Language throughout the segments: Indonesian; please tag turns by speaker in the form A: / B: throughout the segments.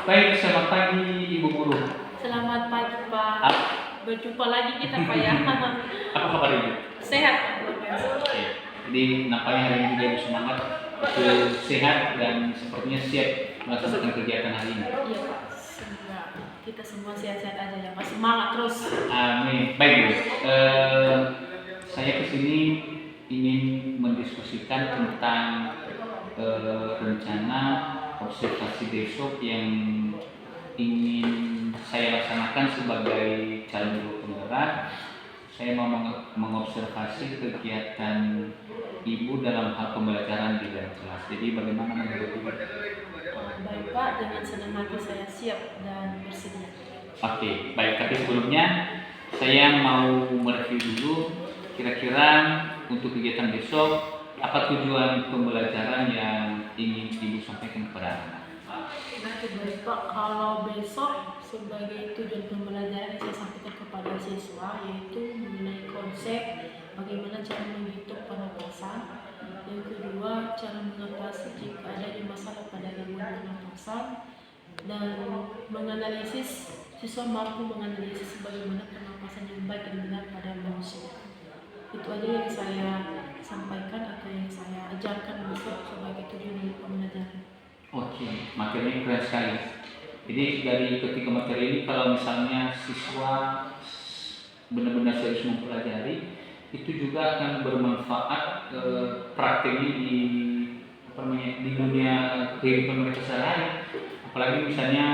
A: Baik, selamat pagi Ibu Guru.
B: Selamat pagi Pak. Berjumpa lagi kita Pak ya.
A: Apa kabar Ibu?
B: Sehat Pak. Luar biasa.
A: Oke. Jadi nampaknya hari ini juga semangat, sehat dan sepertinya siap melaksanakan kegiatan hari ini.
B: Iya Pak. Semoga kita semua sehat-sehat aja ya Pak. Semangat terus.
A: Amin. Baik Bu. Saya kesini ingin mendiskusikan tentang rencana observasi besok yang ingin saya laksanakan sebagai calon guru penggerak. Saya mau mengobservasi kegiatan Ibu dalam hal pembelajaran di dalam kelas. Jadi bagaimana menurut Ibu?
B: Baik Pak, dengan senang hati saya siap dan bersedia.
A: Oke, baik. Tapi sebelumnya saya mau mereview dulu kira-kira untuk kegiatan besok apa tujuan pembelajaran yang ingin Ibu sampaikan kepada anak-anak.
B: Baik Pak, kalau besok sebagai tujuan pembelajaran yang saya sampaikan kepada siswa yaitu mengenai konsep bagaimana cara menghitung pernapasan, yang kedua cara mengatasi jika adanya masalah pada gangguan pernapasan, dan menganalisis siswa mampu menganalisis bagaimana pernapasan yang baik dan benar pada manusia. Itu aja yang saya sampaikan atau yang saya ajarkan besok sebagai tujuan pembelajaran.
A: Oke, materinya keren sekali. Jadi dari ketiga materi ini kalau misalnya siswa benar-benar serius mempelajari, itu juga akan bermanfaat prakteknya di dunia kehidupan mereka sehari-hari. Apalagi misalnya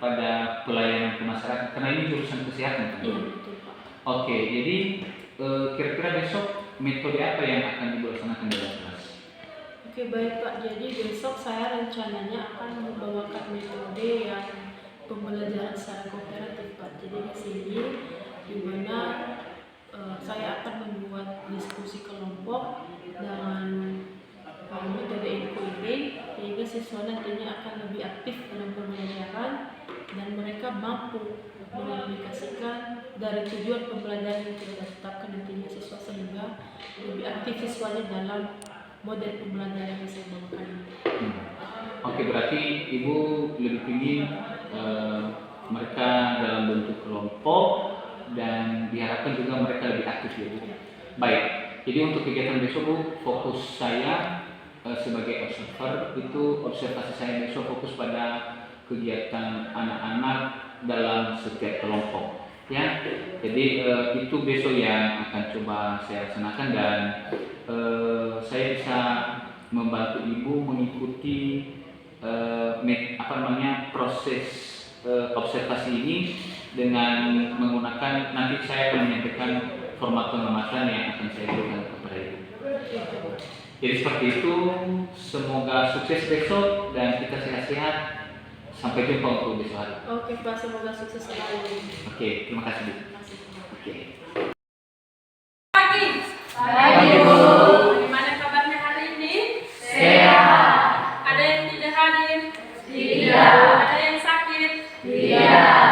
A: pada pelayanan ke masyarakat, karena ini jurusan kesehatan.
B: Iya, betul Pak.
A: Oke, jadi kira-kira besok metode apa yang akan dilaksanakan dalam kelas?
B: Oke baik Pak, jadi besok saya rencananya akan membawakan metode yang pembelajaran secara kooperatif Pak. Jadi di sini di mana saya akan membuat diskusi kelompok dengan metode inquiry sehingga siswa nantinya akan lebih aktif dalam pembelajaran dan mereka mampu mengaplikasikan dari tujuan pembelajaran yang sudah ditetapkan nantinya siswa sehingga lebih aktif siswanya dalam model pembelajaran yang saya bawakan ini.
A: Oke, berarti Ibu lebih ingin mereka dalam bentuk kelompok dan diharapkan juga mereka lebih aktif ya Bu. Baik, jadi untuk kegiatan besok Bu, fokus saya sebagai observer itu observasi saya besok fokus pada kegiatan anak-anak dalam setiap kelompok. Ya, jadi itu besok yang akan coba saya laksanakan dan saya bisa membantu Ibu mengikuti proses observasi ini dengan menggunakan nanti saya akan menyampaikan format pengamatan yang akan saya berikan kepada Ibu. Jadi seperti itu, semoga sukses besok dan kita sehat-sehat. Sampai jumpa untuk besok hari.
B: Oke Pak, semoga sukses selalu.
A: Oke, terima kasih Bu. Oke.
B: Pagi.
A: Pagi Bu.
B: Bagaimana kabarnya hari ini?
A: Sehat.
B: Ada yang tidak hadir?
A: Tidak.
B: Ada yang sakit?
A: Tidak.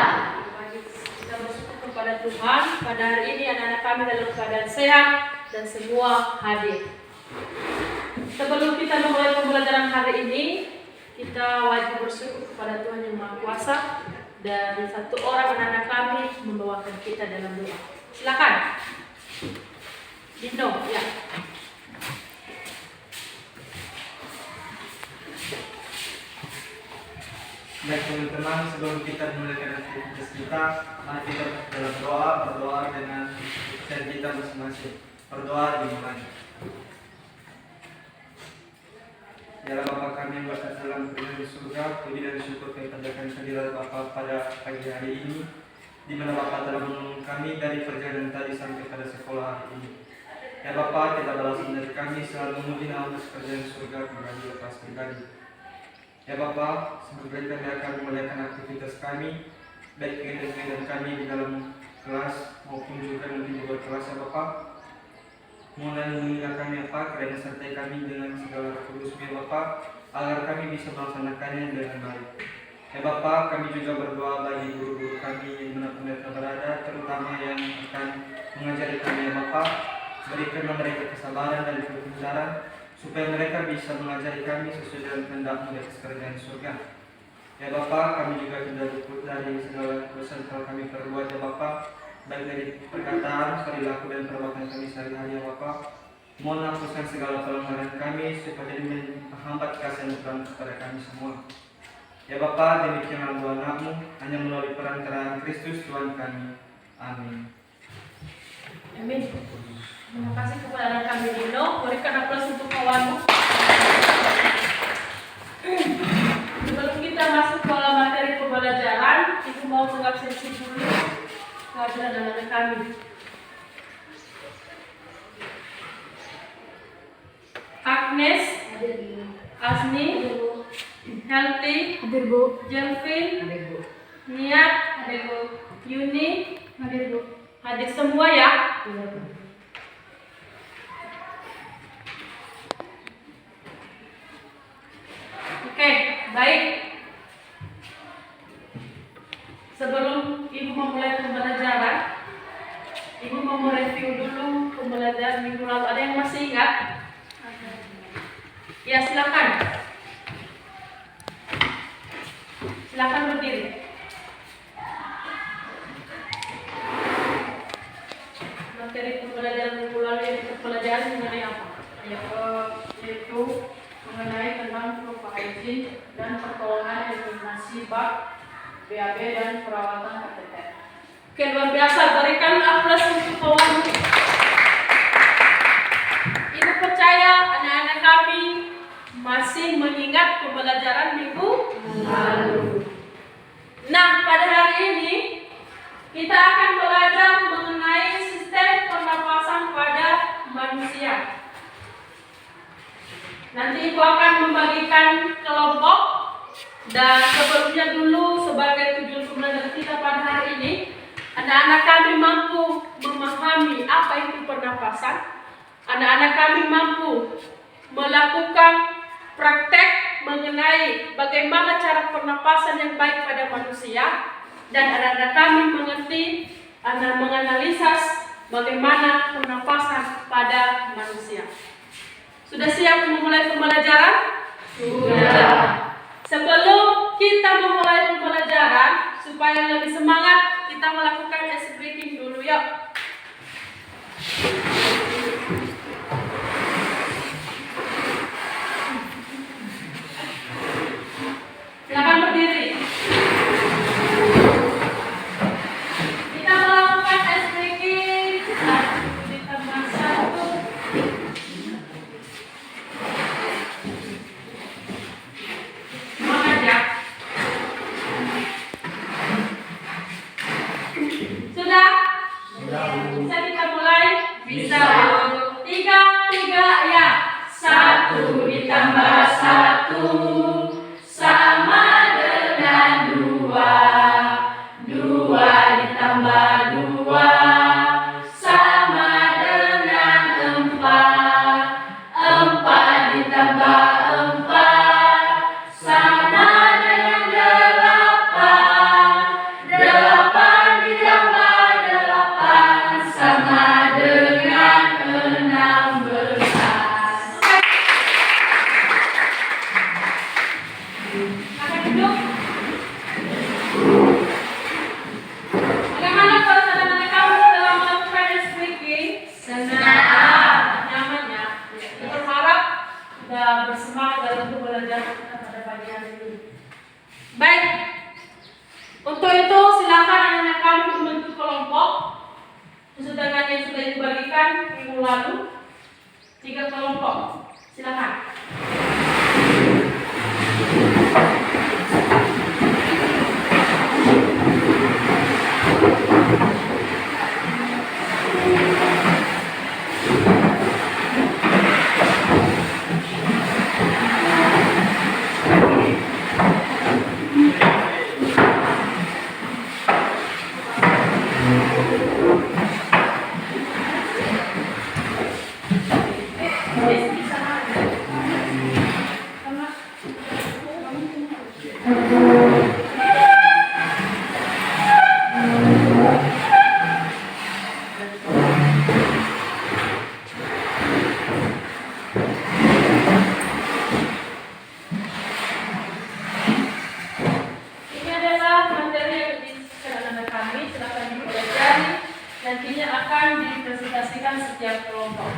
B: Kita bersyukur kepada Tuhan pada hari ini anak-anak kami dalam keadaan sehat dan semua hadir. Sebelum kita memulai pembelajaran hari ini, kita wajib bersyukur kepada Tuhan Yang Maha Kuasa dan satu orang anak-anak kami membawakan kita dalam doa. Silakan. Dino, ya.
C: Baik teman-teman, sebelum kita memulai aktivitas kita, mari kita dalam berdoa dengan keputusan kita masing-masing. Berdoa dimulai. Ya Bapa kami yang berada dalam kerajaan di surga, puji dan syukur kepada kehadirat Bapa pada pagi hari ini, di mana Bapa telah menolong kami dari perjalanan tadi sampai pada sekolah hari ini. Ya Bapa, kita balasan dari kami selalu memuji nama kerajaan surga pribadi lepas pribadi. Ya Bapa, sebagai kami akan memulaikan aktivitas kami, baik kegiatan kami di dalam kelas maupun juga nanti di luar kelas ya Bapa. Mulai memudahkan kami kerana sertai kami dengan segala kudus-Mu ya Bapa, agar kami bisa melaksanakannya dengan baik. Ya Bapa, kami juga berdoa bagi guru-guru kami yang dimanapun mereka berada, terutama yang akan mengajari kami ya Bapa. Berikanlah mereka kesabaran dan kepintaran supaya mereka bisa mengajari kami sesuai dengan kehendak-Mu di atas kerajaan surga. Ya Bapa, kami juga tidak luput dari segala dosa yang telah kami perbuat ya Bapa, baik dari perkataan, perilaku dan perbuatan kami sehari-hari ya Bapa. Mohon hapuskan segala pelanggaran kami supaya jadi menghambat kasih dan Tuhan kepada kami semua. Ya Bapa, demikianlah doa anakmu hanya melalui perantaraan Kristus Tuhan kami. Amin.
B: Amin. Terima kasih kepada anak kami Dino. Berikan aplaus untuk kawanmu. Sebelum kita masuk ke materi pembelajaran, Ibu mau mengabsensi dulu kehadiran anak kami. Agnes, Asni, Healthy,
D: Hadir Bu.
B: Jelvin,
D: Hadir Bu.
B: Niat, Yuni, hadir semua ya.
D: Iya Bu.
B: Oke, baik. Sebelum Ibu memulai pembelajaran, Ibu mau mereview dulu pembelajaran minggu lalu. Ada yang masih ingat? Ya, silakan. Silakan berdiri. Materi pembelajaran minggu lalu yang pembelajaran mengenai apa? Yaitu mengenai tentang hygiene dan pertolongan eliminasi bak, BAB dan perawatan kateter. Oke, luar biasa. Berikan aplaus untuk kawan. Ibu percaya anak-anak kami masih mengingat pembelajaran minggu lalu. Nah, pada hari ini kita akan belajar mengenai sistem pernapasan pada manusia. Nanti Ibu akan membagikan kelompok, dan sebelumnya dulu sebagai tujuan pembelajaran kita pada hari ini, anak-anak kami mampu memahami apa itu pernapasan. Anak-anak kami mampu melakukan praktek mengenai bagaimana cara pernapasan yang baik pada manusia, dan anak-anak kami menganalisa bagaimana pernapasan pada manusia. Sudah siap memulai pembelajaran? Sudah. Sebelum kita memulai pembelajaran, supaya lebih semangat, kita melakukan ice breaking dulu yuk. Silakan berdiri. Kita melakukan ice breaking 1 ditambah 1. Semangat ya. Sudah? Bisa kita mulai? Bisa. 3 ya. 1 ditambah 1 sama dengan 2. 2 ditambah 2 sama dengan 4. 4 ditambah 4 sama dengan 8. 8 ditambah 8 sama dengan 16. Akan duduk. Bagaimana perasaan kamu setelah melakukan ice breaking? Senang. Nyaman ya? Kita berharap sudah bersemangat dalam pembelajaran kita pada pagi hari ini. Baik. Untuk itu silakan anak-anak kami membentuk kelompok sesuai dengan yang sudah dibagikan minggu lalu. 3 kelompok. Silakan. Nantinya akan dipresentasikan setiap kelompok.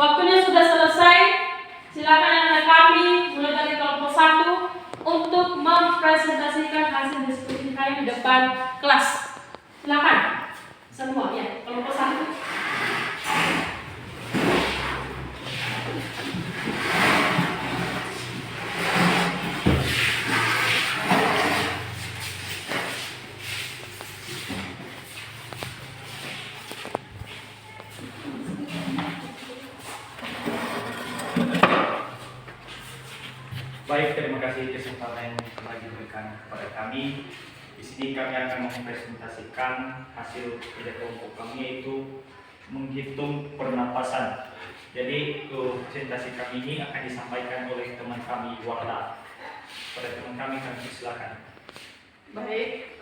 B: Waktunya sudah selesai. Silakan anak kami mulai dari kelompok 1 untuk mempresentasikan hasil diskusi kami di depan kelas. Silakan semua ya, kelompok 1.
D: Baik, terima kasih kesempatan yang telah diberikan kepada kami. Di sini kami akan mempresentasikan hasil kerja kelompok kami, yaitu menghitung pernapasan. Jadi presentasi kami ini akan disampaikan oleh teman kami Wardah. Pada teman kami silakan.
B: Baik,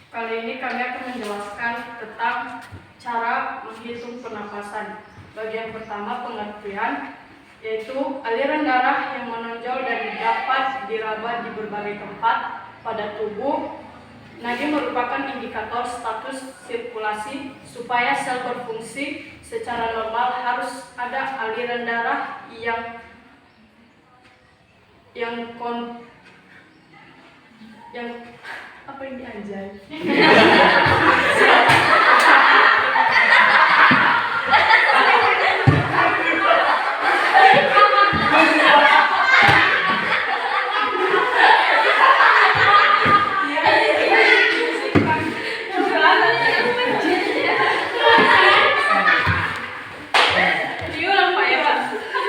B: kali ini kami akan menjelaskan tentang cara menghitung pernapasan. Bagian pertama pengertian, yaitu aliran darah yang menonjol dan dapat diraba di berbagai tempat pada tubuh. Nadi merupakan indikator status sirkulasi. Supaya sel berfungsi secara normal harus ada aliran darah yang apa ini anjay?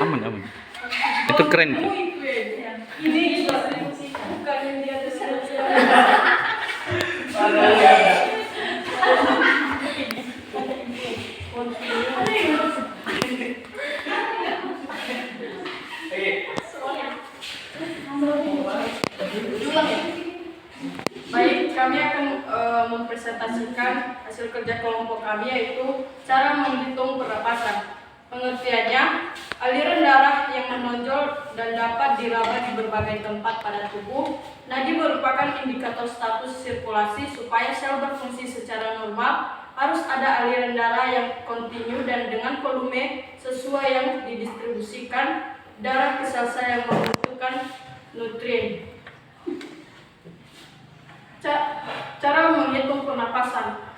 A: Aman. Itu keren.
B: Ini bukan yang di atas Baik, kami akan mempresentasikan hasil kerja kelompok kami, yaitu cara menghitung pernapasan. Pengertiannya, aliran darah yang menonjol dan dapat diraba di berbagai tempat pada tubuh. Nadi merupakan indikator status sirkulasi. Supaya sel berfungsi secara normal, harus ada aliran darah yang kontinu dan dengan volume sesuai yang didistribusikan darah ke sel-sel yang membutuhkan nutrien. Cara menghitung pernapasan.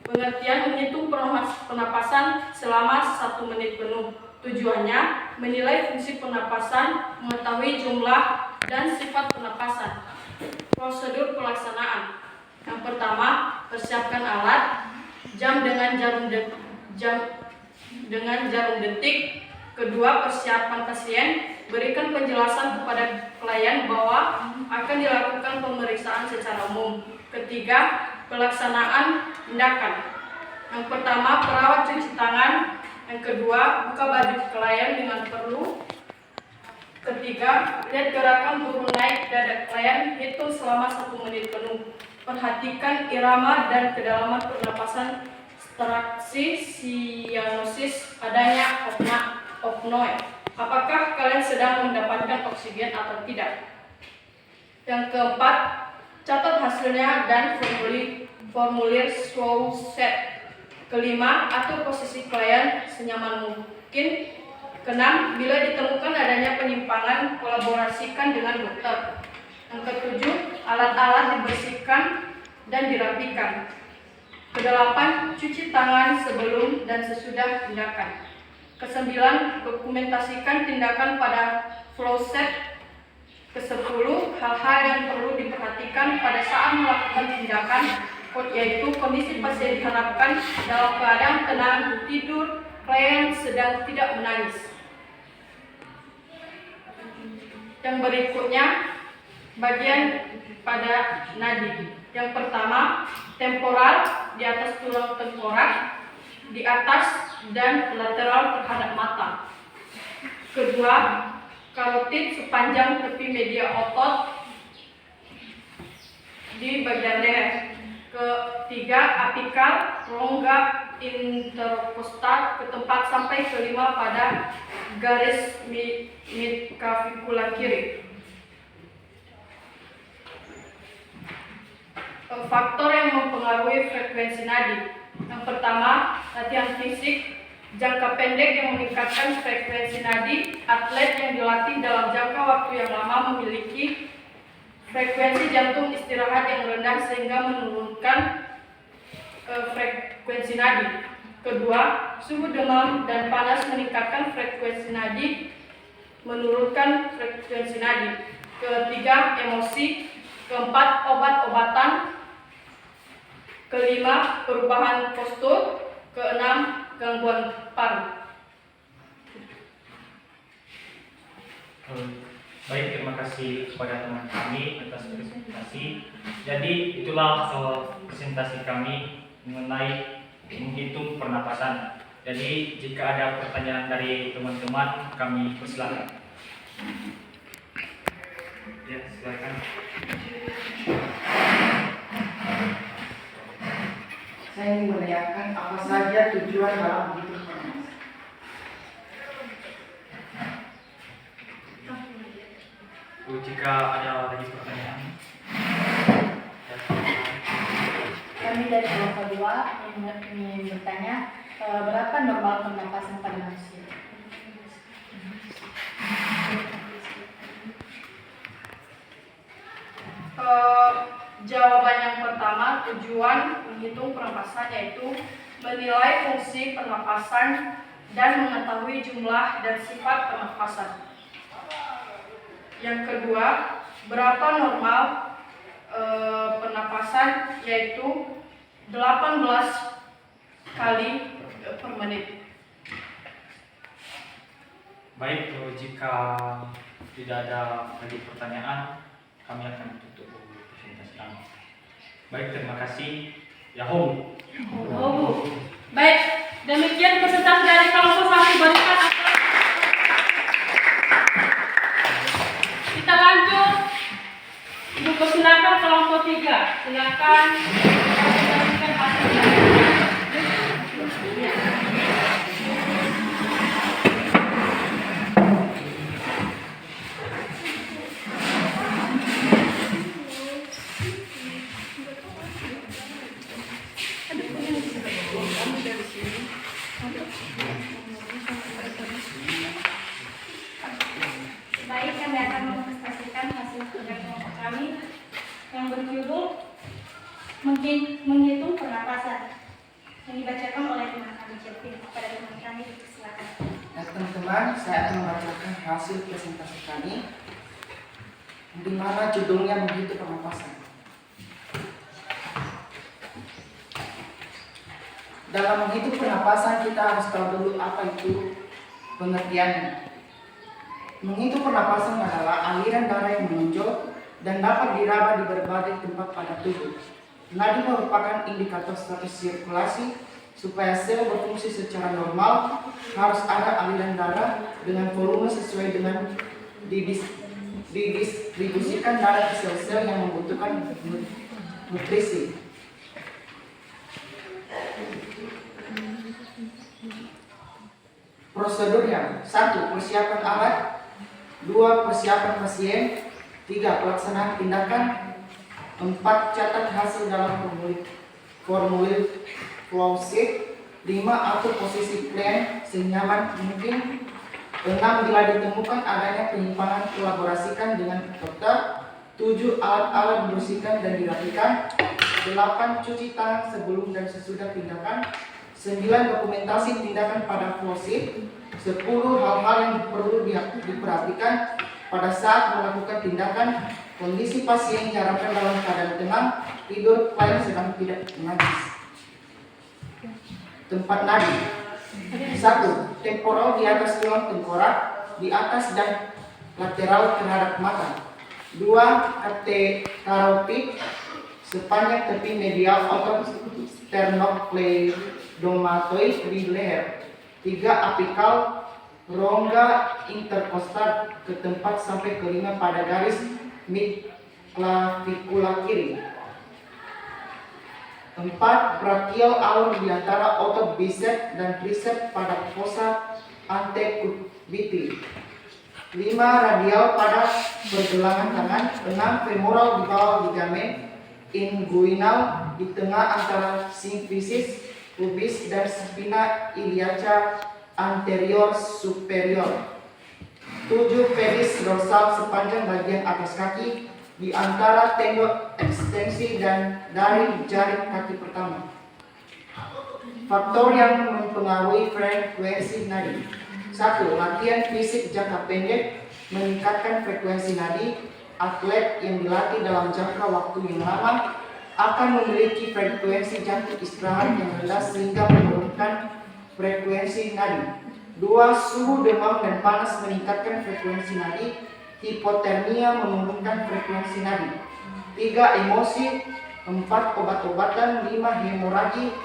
B: Pengertian menghitung pernapasan selama 1 menit penuh. Tujuannya menilai fungsi pernapasan, mengetahui jumlah dan sifat pernapasan. Prosedur pelaksanaan. Yang pertama, persiapkan alat, jam dengan jarum detik. Kedua, persiapan pasien. Berikan penjelasan kepada klien bahwa akan dilakukan pemeriksaan secara umum. Ketiga, pelaksanaan tindakan. Yang pertama, perawat cuci tangan. Yang kedua, buka baju klien dengan perlu. Ketiga, lihat gerakan turun naik dada klien, hitung selama 1 menit penuh. Perhatikan irama dan kedalaman pernapasan, ekstraksi, sianosis, adanya apnoe. Apakah kalian sedang mendapatkan oksigen atau tidak? Yang keempat, catat hasilnya dan formulir slow set. Kelima, atur posisi klien senyaman mungkin. Keenam, bila ditemukan adanya penyimpangan, kolaborasikan dengan dokter. Yang ketujuh, alat-alat dibersihkan dan dirapikan. Kedelapan, cuci tangan sebelum dan sesudah tindakan. Kesembilan, dokumentasikan tindakan pada flow set. Kesepuluh, hal-hal yang perlu diperhatikan pada saat melakukan tindakan, yaitu kondisi pasien diharapkan dalam keadaan tenang, tidur, klien sedang tidak menangis. Yang berikutnya, bagian pada nadi. Yang pertama, temporal di atas tulang tengkorak, di atas dan lateral terhadap mata. Kedua, karotid sepanjang tepi media otot di bagian leher. Ketiga, apikal, rongga interkostal ke tempat sampai kelima pada garis midclavicular kiri. Faktor yang mempengaruhi frekuensi nadi. Yang pertama, latihan fisik jangka pendek yang meningkatkan frekuensi nadi. Atlet yang dilatih dalam jangka waktu yang lama memiliki frekuensi jantung istirahat yang rendah sehingga menurunkan frekuensi nadi. Kedua, suhu demam dan panas meningkatkan frekuensi nadi, menurunkan frekuensi nadi. Ketiga, emosi. Keempat, obat-obatan. Kelima, perubahan postur. Keenam, gangguan paru.
D: Baik, terima kasih kepada teman kami atas presentasi. Jadi itulah presentasi kami mengenai menghitung pernapasan. Jadi jika ada pertanyaan dari teman-teman, kami persilakan. Ya, silakan.
E: Saya ingin menanyakan apa saja tujuan dalam menghitung pernapasan.
D: Jika ada lagi pertanyaan.
F: Kami dari kelompok 2 ingin bertanya, berapa normal pernapasan pada manusia?
B: Jawaban yang pertama, tujuan menghitung pernapasan yaitu menilai fungsi pernapasan dan mengetahui jumlah dan sifat pernapasan. Yang kedua, berapa normal pernapasan yaitu 18 kali per menit.
D: Baik, jika tidak ada lagi pertanyaan, kami akan tutup presentasi kami. Baik, terima kasih. Yahoo.
B: Baik, demikian presentasi dari kelompok 1 berikan. Kita lanjut. Ibu persilakan kelompok 3. Silakan presentasikan hasilnya.
F: Baik, kami akan mempresentasikan hasil kerja kelompok kami yang berjudul menghitung pernapasan. yang dibacakan oleh teman kami Jeffrey. Kepada teman kami, silakan.
E: Nah, teman-teman, saya akan membacakan hasil presentasi kami, di mana judulnya menghitung pernapasan. Dalam menghitung pernapasan, kita harus tahu dulu apa itu pengertiannya. Menghitung pernapasan adalah aliran darah yang menonjol dan dapat diraba di berbagai tempat pada tubuh. Nadi merupakan indikator status sirkulasi. Supaya sel berfungsi secara normal, harus ada aliran darah dengan volume sesuai dengan didistribusikan darah ke sel-sel yang membutuhkan nutrisi. Prosedurnya: 1. Persiapan alat, 2. Persiapan pasien, 3. Pelaksanaan tindakan, 4. Catat hasil dalam formulir flow sheet, 5. Atur posisi klien senyaman mungkin, 6. Bila ditemukan adanya penyimpangan, kolaborasikan dengan dokter, 7. Alat-alat dibersihkan dan dirapikan, 8. Cuci tangan sebelum dan sesudah tindakan, 9. Dokumentasi tindakan pada flow sheet, 10. Hal-hal yang perlu diperhatikan pada saat melakukan tindakan, kondisi pasien diharapkan dalam keadaan tenang, tidur, klien sedang tidak menangis. Tempat nadi: 1. Temporal di atas tulang tengkorak, di atas dan lateral terhadap mata. 2. Katekarotid sepanjang tepi medial otot sternocleidomatoid di leher. 3. Apikal rongga interkostal ke tempat sampai ke 5 pada garis mid clavikula kiri. 4. Brachial alur di antara otot bicep dan tricep pada fossa antecubiti. 5. Radial pada pergelangan tangan. 6. Femoral di bawah ligamen inguinal di tengah antara symphysis, pubis dan spina iliaca anterior superior. 7. Pedis dorsal sepanjang bagian atas kaki di antara tendon ekstensi dan dari jari kaki pertama. Faktor yang mempengaruhi frekuensi nadi: 1. Latihan fisik jangka pendek meningkatkan frekuensi nadi. Atlet yang dilatih dalam jangka waktu yang lama akan memiliki frekuensi jantung istirahat yang rendah sehingga menurunkan frekuensi nadi. 2. Suhu demam dan panas meningkatkan frekuensi nadi. Hipotermia menurunkan frekuensi nadi. 3. Emosi. 4. Obat-obatan. 5. Hemoragi.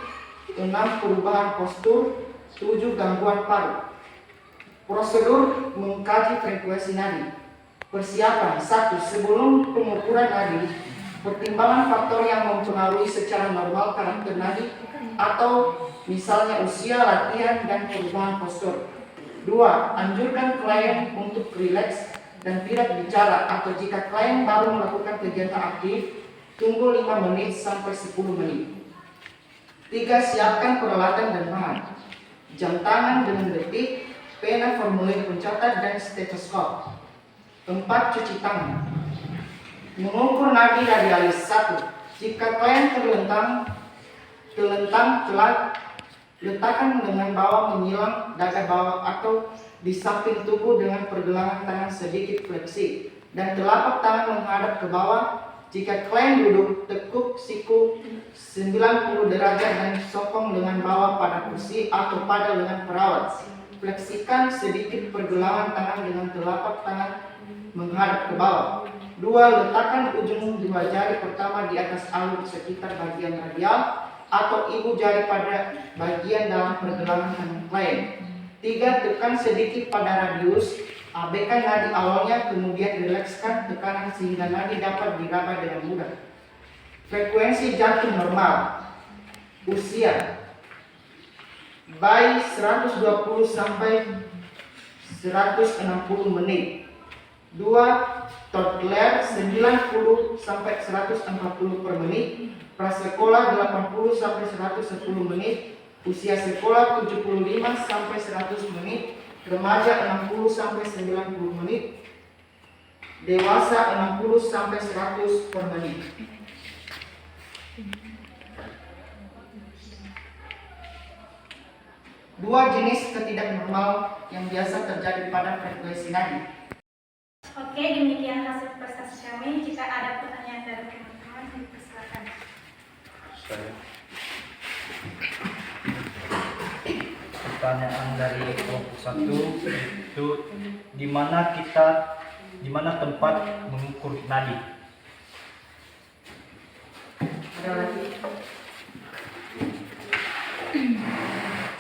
E: 6. Perubahan postur. 7. Gangguan paru. Prosedur mengkaji frekuensi nadi. Persiapan: 1. Sebelum pengukuran nadi, pertimbangan faktor yang mempengaruhi secara normal karakter nadi atau misalnya usia, latihan, dan perubahan postur. 2. Anjurkan klien untuk rileks dan tidak bicara, atau jika klien baru melakukan kegiatan aktif, tunggu 5 menit sampai 10 menit. 3. Siapkan peralatan dan bahan: jam tangan dengan detik, pena, formulir pencatat, dan stetoskop. 4. Cuci tangan. Mengukur nadi radialis. 1. Jika klien terlentang telat, letakkan dengan bawah menyilang dada bawah atau di samping tubuh dengan pergelangan tangan sedikit fleksi dan telapak tangan menghadap ke bawah. Jika klien duduk, tekuk siku 90 derajat dan sokong dengan bawah pada kursi atau pada lengan perawat. Fleksikan sedikit pergelangan tangan dengan telapak tangan menghadap ke bawah. 2. Letakkan ujung 2 jari pertama di atas alur sekitar bagian radial atau ibu jari pada bagian dalam pergelangan tangan klien. 3. Tekan sedikit pada radius. Abaikan nadi awalnya, kemudian rilekskan tekanan sehingga nadi dapat diraba dengan mudah. Frekuensi jantung normal. Usia: bayi 120 sampai 160 menit. 2. Toddler 90 sampai 140 per menit. Prasekolah 80 sampai 110 menit. Usia sekolah 75 sampai 100 menit. Remaja 60 sampai 90 menit. Dewasa 60 sampai 100 per menit. Dua jenis ketidaknormal yang biasa terjadi pada frekuensi nadi.
F: Oke, demikian hasil prestasi kami. Jika ada pertanyaan dari teman-teman, dipersilakan.
D: Pertanyaan dari kelompok 1 itu di mana tempat mengukur nadi?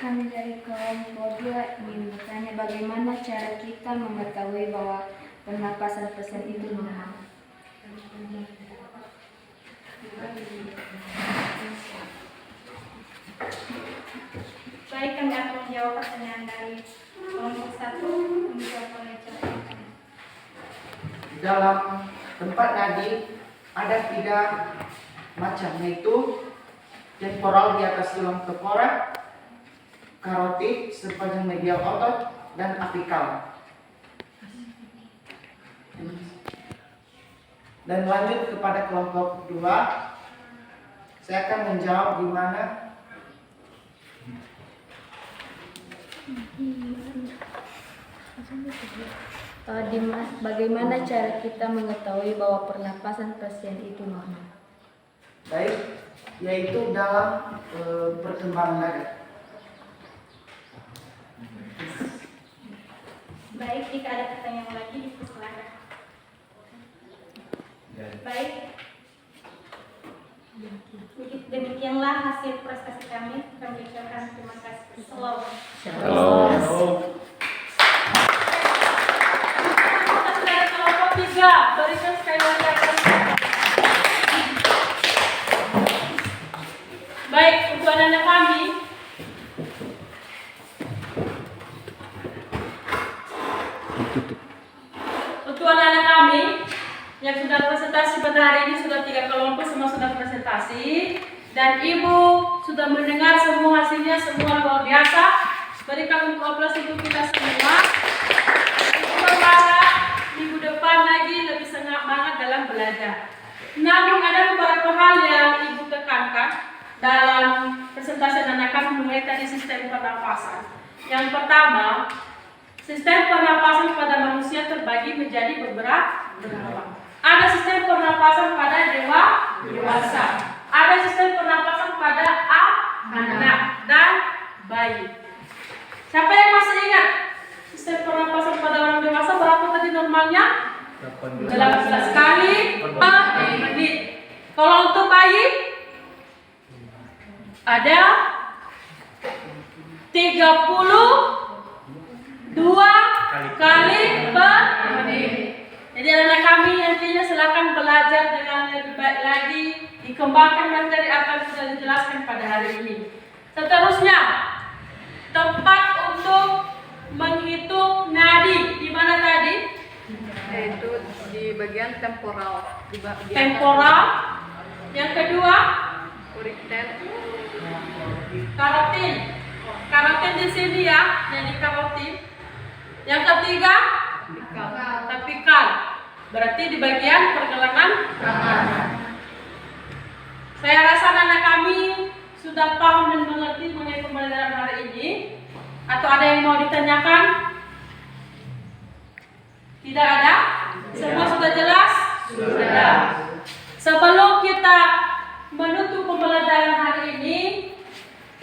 G: Kami dari kelompok 2 ingin bertanya bagaimana cara kita mengetahui bahwa pernapasan pasien itu normal.
F: Baik, kami akan menjawab pertanyaan dari kelompok 1 yang dijawab oleh Cak.
E: Dalam tempat nadi ada 3 macam, yaitu temporal di atas tulang tengkorak, karotid sepanjang medial otot, dan apikal. Dan lanjut kepada kelompok 2, saya akan menjawab di mana
G: Bagaimana cara kita mengetahui bahwa pernapasan pasien itu normal?
E: baik, yaitu dalam perkembangan nadi.
F: Baik, jika ada pertanyaan lagi, dipersilakan. Baik. Demikianlah hasil prestasi kami. Kami ucapkan terima kasih. Selamat.
B: Dari kelompok 3, berikan sekali lagi apresiasi. Baik, untuk anak-anak kami, yang sudah presentasi pada hari ini, sudah 3 kelompok semua sudah presentasi, dan Ibu sudah mendengar semua hasilnya, semua luar biasa. Berikan untuk aplaus untuk kita semua. Ibu berharap minggu depan lagi lebih semangat dalam belajar. Namun ada beberapa hal yang Ibu tekankan dalam presentasi anak-anak mengenai tadi sistem pernapasan. Yang pertama, sistem pernapasan pada manusia terbagi menjadi beberapa. Ada sistem pernapasan pada dewasa, ada sistem pernapasan pada anak dan bayi. Siapa yang masih ingat sistem pernapasan pada orang dewasa berapa tadi normalnya? 18 kali per menit. Kalau untuk bayi ada 32 kali per menit. Jadi anak kami nantinya silakan belajar dengan lebih baik lagi, dikembangkan materi akan sudah dijelaskan pada hari ini. Seterusnya, tempat untuk menghitung nadi di mana tadi?
H: Yaitu di bagian temporal.
B: Temporal. Yang kedua,
H: Uricter.
B: karotin. Karotin di sini ya, yang di karotin. Yang ketiga, apikal. Berarti di bagian pergelangan tangan. Saya rasa anak kami sudah paham dan mengerti mengenai pembelajaran hari ini. Atau ada yang mau ditanyakan? Tidak ada? Semua sudah jelas? Sudah. Sebelum kita menutup pembelajaran hari ini,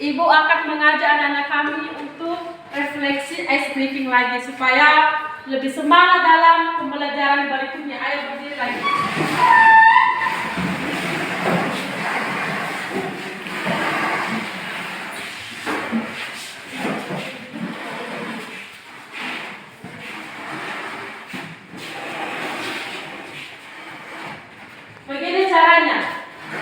B: Ibu akan mengajak anak-anak kami untuk refleksi ice breaking lagi supaya lebih semangat dalam pembelajaran berikutnya. Ayo berdiri lagi. Begini caranya.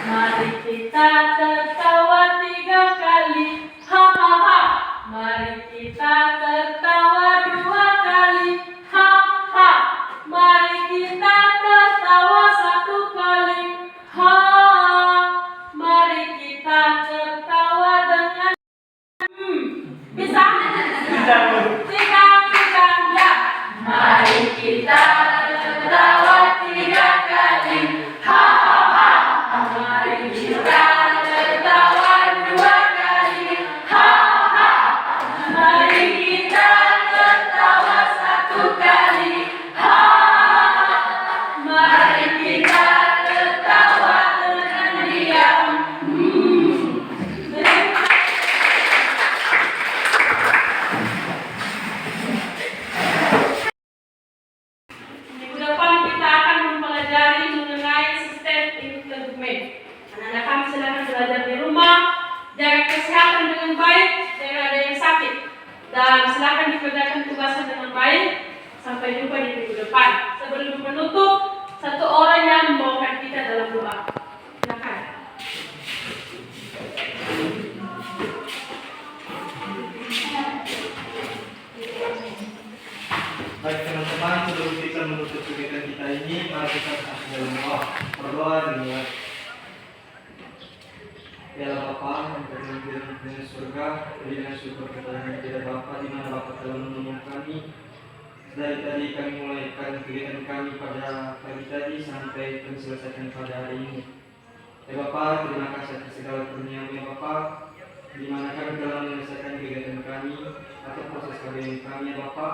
B: Mari kita tertawa 3 kali. Hahaha. Mari kita tertawa 2 kali. Ha. Mari kita tertawa 1 kali. Ha. Mari kita tertawa dengan bisa? Tiga ya. Mari kita tertawa 3 kali. Ha. Mari kita tertawa Sampai jumpa di minggu depan. Sebelum menutup, satu orang yang membawakan kita dalam doa. Silakan.
C: Baik teman-teman, sebelum kita menutup kegiatan kita ini, mari kita dalam doa. Berdoa dengan Ya Bapa, yang berada di surga, berikan syukur kepada Kita Bapa, di mana Bapa telah menolong kami. Dari tadi kami mulaikan kegiatan kami pada pagi tadi sampai kami selesaikan pada hari ini. Ya Bapa, terima kasih atas segala karunia-Mu ya Bapa, di mana kami telah menyelesaikan kegiatan kami atau proses KBM kami ya Bapa.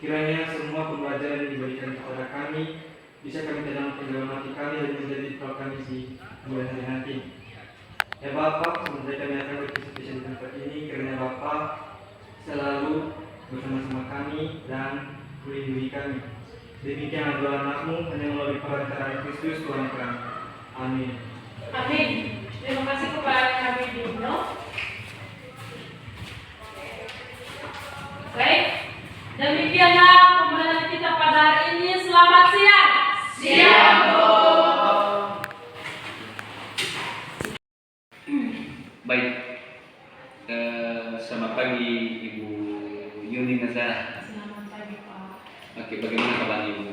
C: Kiranya semua pembelajaran yang diberikan kepada kami bisa kami tanamkan dalam hati kami dan menjadi bekal kami di bulan hari nanti. Ya Bapa, semoga kami akan berkisah-kisah di tempat ini, karena Bapa selalu bersama-sama kami dan melindungi kami. Demikian doa anak-Mu hanya melalui perantaraan Kristus Tuhan kami. Amin.
B: Amin. Terima kasih kepada kami Dino. Baik, demikianlah pembelajaran kita pada hari ini. Selamat siang. Siang, Bu.
A: Baik, selamat pagi Ibu Yuni Nazara.
F: Selamat pagi Pak.
A: Oke, bagaimana kabar Ibu?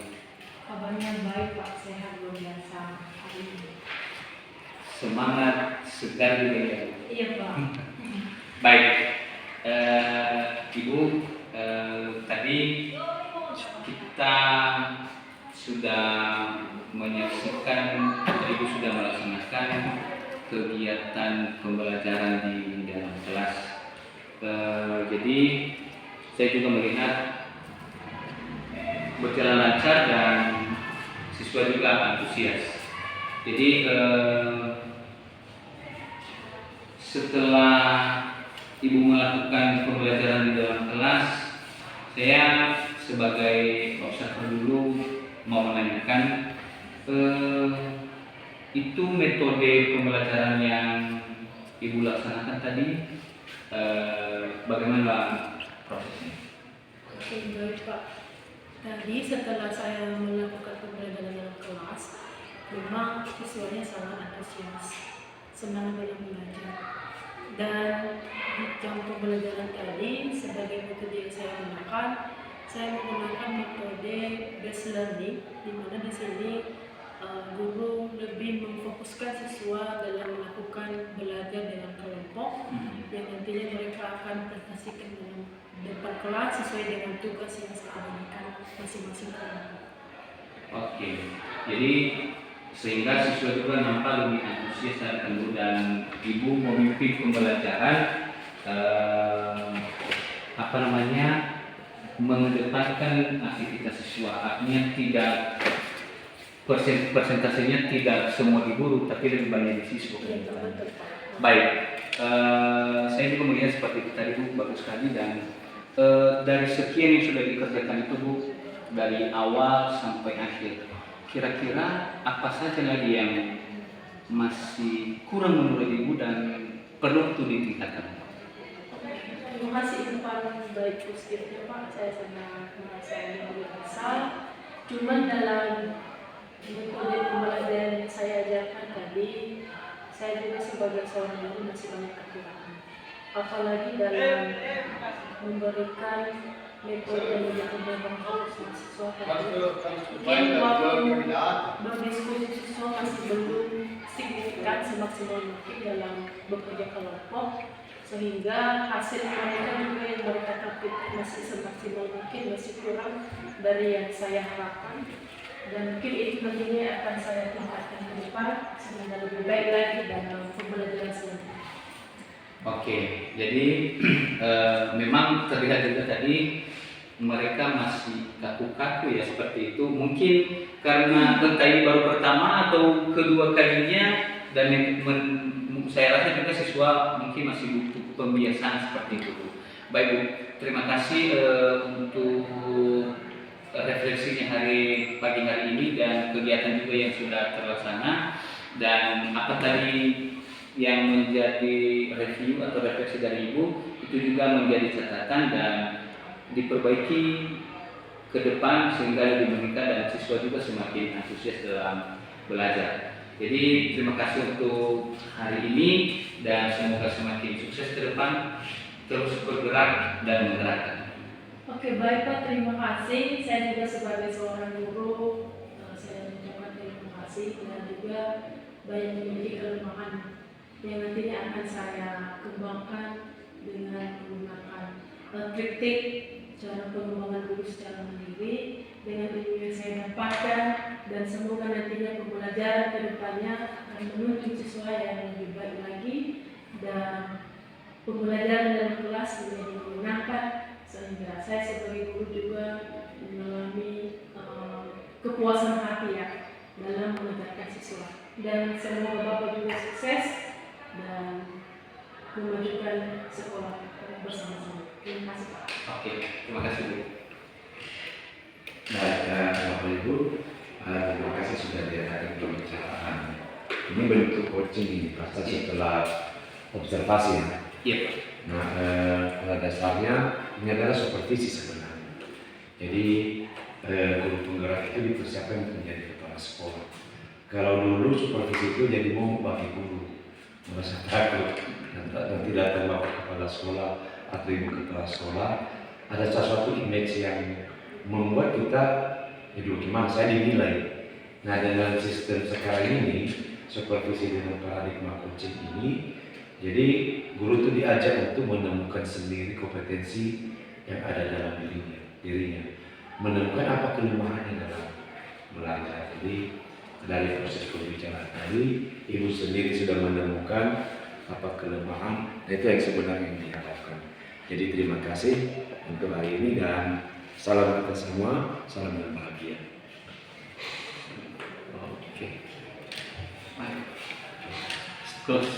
F: Kabarnya baik Pak, sehat luar biasa hari ini.
A: Semangat, segar juga ya.
F: Iya Pak.
A: Baik, Ibu, tadi kita sudah menyaksikan, Ibu sudah melaksanakan kegiatan pembelajaran di dalam kelas. Jadi saya juga melihat berjalan lancar dan siswa juga antusias. Jadi setelah Ibu melakukan pembelajaran di dalam kelas, saya sebagai observer dulu mau menanyakan, itu metode pembelajaran yang Ibu laksanakan tadi, bagaimana prosesnya?
B: Oke, baik Pak. Tadi setelah saya melakukan pembelajaran dalam kelas, memang siswanya sangat antusias, senang dalam belajar. Dan di jam pembelajaran tadi, sebagai metode yang saya gunakan, saya menggunakan metode based learning, di mana di sini guru lebih memfokuskan siswa dalam melakukan belajar dengan kelompok yang nantinya mereka akan presentasikan dalam depan kelas sesuai dengan tugas yang saya berikan masing-masing kelompok.
A: Oke, jadi sehingga siswa juga nampak lebih antusias dan penuh, dan Ibu memimpin pembelajaran mengedepankan aktivitas siswa, artinya tidak persentasenya tidak semua di guru tapi lebih banyak di siswa. Baik, saya juga melihat seperti itu tadi Bu, bagus sekali. Dan dari sekian yang sudah dikerjakan itu Bu, dari awal sampai akhir, kira-kira apa saja lagi yang masih kurang menurut Ibu dan perlu untuk ditingkatkan?
B: Terima kasih umpan baik positifnya Pak, saya sangat merasa luar biasa. Cuman dalam metode pembelajaran yang saya ajarkan tadi, saya juga sebagai seorang guru masih banyak kekurangan. Apalagi dalam memberikan metode yang menjadi fokus mahasiswa tadi. Mungkin waktu berdiskusi siswa masih belum signifikan semaksimal mungkin dalam bekerja kelompok, sehingga hasil mereka juga yang mereka tampilkan masih semaksimal mungkin, masih kurang dari yang saya harapkan. Dan mungkin itu nantinya akan saya tingkatkan ke depan sehingga lebih baik lagi dalam pembelajaran selanjutnya.
A: Oke, jadi memang terlihat juga tadi mereka masih kaku-kaku ya, seperti itu. Mungkin karena kali baru pertama atau kedua kalinya, dan saya rasa juga siswa mungkin masih butuh pembiasaan seperti itu. Baik Bu, terima kasih untuk refleksinya pagi hari ini dan kegiatan juga yang sudah terlaksana. Dan apa tadi yang menjadi review atau refleksi dari Ibu itu juga menjadi catatan dan diperbaiki ke depan sehingga lebih meningkat dan siswa juga semakin antusias dalam belajar. Jadi terima kasih untuk hari ini dan semoga semakin sukses ke depan, terus bergerak dan menggerakkan.
B: Oke, baik Pak, terima kasih. Saya juga sebagai seorang guru, saya mengucapkan terima kasih dan juga banyak memiliki kelemahan yang nantinya akan saya kembangkan dengan menggunakan kritik cara pengembangan guru secara mandiri dengan ilmu yang saya dapatkan, dan semoga nantinya pembelajaran ke depannya akan menuntut siswa yang lebih baik lagi dan pembelajaran dalam kelas menjadi menyenangkan, sehingga saya sebagai guru juga mengalami kepuasan hati ya dalam mengajarkan siswa. Dan semoga Bapak juga sukses dan memajukan sekolah bersama-sama. Terima kasih Pak.
A: Oke, terima kasih Bu.
I: Baik, Bapak Ibu, terima kasih sudah diadakan pembicaraan. Ini bentuk coaching ini, pasti setelah observasi ya.
A: Iya Pak.
I: Nah, pada dasarnya ini adalah supervisi sebenarnya. Jadi guru penggerak itu dipersiapkan untuk menjadi kepala sekolah. Kalau dulu supervisi itu jadi mau bagi guru, merasa takut nanti datang bapak kepala sekolah atau ibu kepala sekolah, ada sesuatu image yang membuat kita hidup gimana saya dinilai. Nah, dengan sistem sekarang ini, supervisi dengan paradigma coaching ini, jadi guru itu diajak untuk menemukan sendiri kompetensi yang ada dalam dirinya, menemukan apa kelemahannya dalam belajar. Jadi dari proses pembicaraan tadi, ibu sendiri sudah menemukan apa kelemahan, itu yang sebenarnya yang diharapkan. Jadi terima kasih untuk hari ini dan salam kita semua, salam dan bahagia.
A: Oke. Baik. Close.